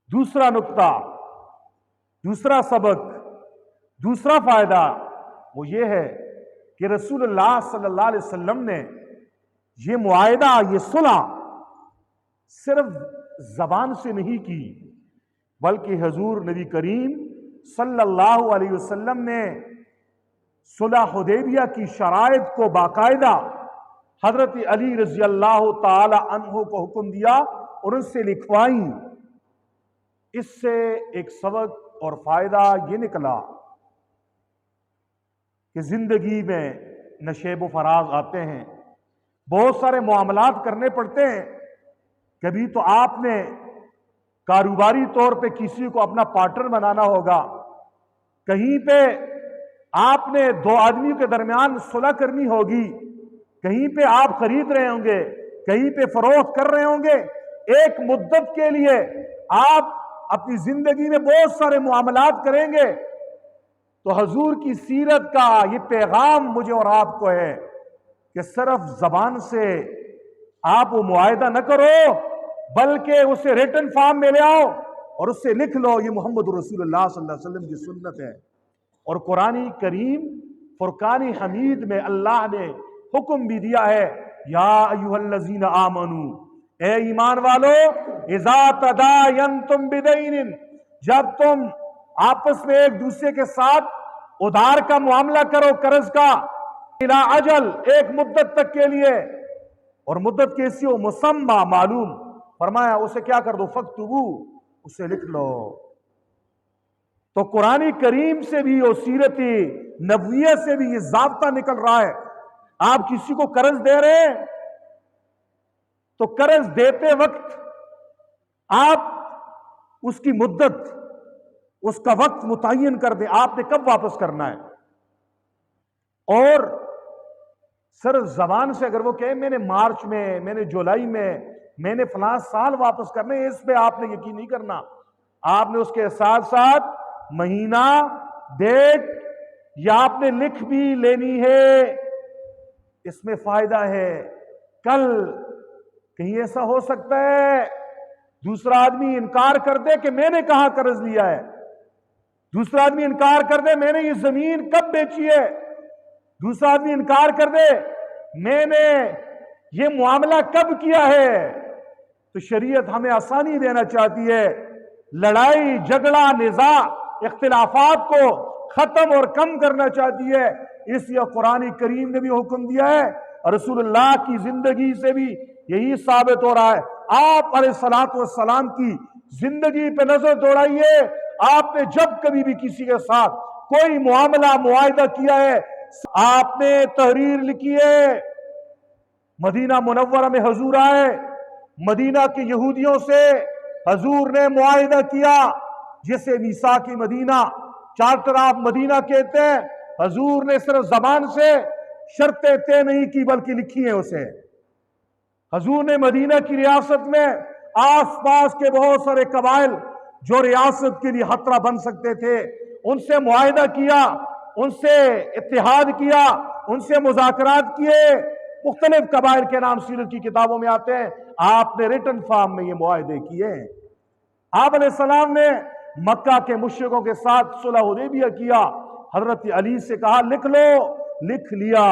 دوسرا نقطہ، دوسرا سبق، دوسرا فائدہ وہ یہ ہے کہ رسول اللہ صلی اللہ علیہ وسلم نے یہ معاہدہ، یہ صلح صرف زبان سے نہیں کی، بلکہ حضور نبی کریم صلی اللہ علیہ وسلم نے صلح حدیبیہ کی شرائط کو باقاعدہ حضرت علی رضی اللہ تعالی عنہ کو حکم دیا اور ان سے لکھوائیں۔ اس سے ایک سبق اور فائدہ یہ نکلا کہ زندگی میں نشیب و فراز آتے ہیں، بہت سارے معاملات کرنے پڑتے ہیں۔ کبھی تو آپ نے کاروباری طور پہ کسی کو اپنا پارٹنر بنانا ہوگا، کہیں پہ آپ نے دو آدمی کے درمیان صلح کرنی ہوگی، کہیں پہ آپ خرید رہے ہوں گے، کہیں پہ فروخت کر رہے ہوں گے۔ ایک مدت کے لیے آپ اپنی زندگی میں بہت سارے معاملات کریں گے۔ تو حضور کی سیرت کا یہ پیغام مجھے اور آپ کو ہے کہ صرف زبان سے آپ وہ معاہدہ نہ کرو، بلکہ اسے ریٹن فارم میں لے آؤ اور اس سے لکھ لو یہ محمد رسول اللہ صلی اللہ علیہ وسلم کی سنت ہے۔ اور قرآن کریم فرقان حمید میں اللہ نے حکم بھی دیا ہے، یا ایھا الذین آمنو، اے ایمان والو، اذا تداینتم بدین، جب تم آپس میں ایک دوسرے کے ساتھ ادھار کا معاملہ کرو، قرض کا، الی اجل، ایک مدت تک کے لیے، اور مدت کیسی ہو؟ مسمى، معلوم، فرمایا اسے کیا کر دو؟ فاکتبو، اسے لکھ لو۔ تو قرآن کریم سے بھی اور سیرت نبویہ سے بھی یہ ضابطہ نکل رہا ہے۔ آپ کسی کو قرض دے رہے ہیں تو قرض دیتے وقت آپ اس کی مدت، اس کا وقت متعین کر دیں، آپ نے کب واپس کرنا ہے۔ اور صرف زبان سے اگر وہ کہے میں نے مارچ میں، میں نے جولائی میں نے فلاں سال واپس کرنے، اس پہ آپ نے یقین نہیں کرنا۔ آپ نے اس کے ساتھ ساتھ مہینہ، ڈیٹ، یا آپ نے لکھ بھی لینی ہے۔ اس میں فائدہ ہے۔ کل کہیں ایسا ہو سکتا ہے دوسرا آدمی انکار کر دے کہ میں نے کہاں قرض لیا ہے، دوسرا آدمی انکار کر دے میں نے یہ زمین کب بیچی ہے، دوسرا آدمی انکار کر دے میں نے یہ معاملہ کب کیا ہے۔ تو شریعت ہمیں آسانی دینا چاہتی ہے، لڑائی جھگڑا نزاع اختلافات کو ختم اور کم کرنا چاہتی ہے۔ اس لیے قرآن کریم نے بھی حکم دیا ہے، اور رسول اللہ کی زندگی سے بھی یہی ثابت ہو رہا ہے۔ آپ علیہ الصلوۃ والسلام کی زندگی پہ نظر دوڑائیے، آپ نے جب کبھی بھی کسی کے ساتھ کوئی معاملہ معاہدہ کیا ہے، آپ نے تحریر لکھی ہے۔ مدینہ منورہ میں حضور آئے، مدینہ کے یہودیوں سے حضور نے معاہدہ کیا، جسے میثاق مدینہ، چارٹر آف مدینہ کہتے ہیں۔ حضور نے صرف زبان سے شرطیں طے نہیں کی بلکہ لکھی ہیں اسے۔ حضور نے مدینہ کی ریاست میں آس پاس کے بہت سارے قبائل جو ریاست کے لیے خطرہ بن سکتے تھے، ان سے معاہدہ کیا، ان سے اتحاد کیا، ان سے مذاکرات کیے۔ مختلف قبائل کے نام سیرت کی کتابوں میں آتے ہیں، آپ نے ریٹن فارم میں یہ معاہدے کیے ہیں۔ آپ علیہ السلام نے مکہ کے مشرکوں کے ساتھ صلح حدیبیہ کیا، حضرت علی سے کہا لکھ لو، لکھ لیا۔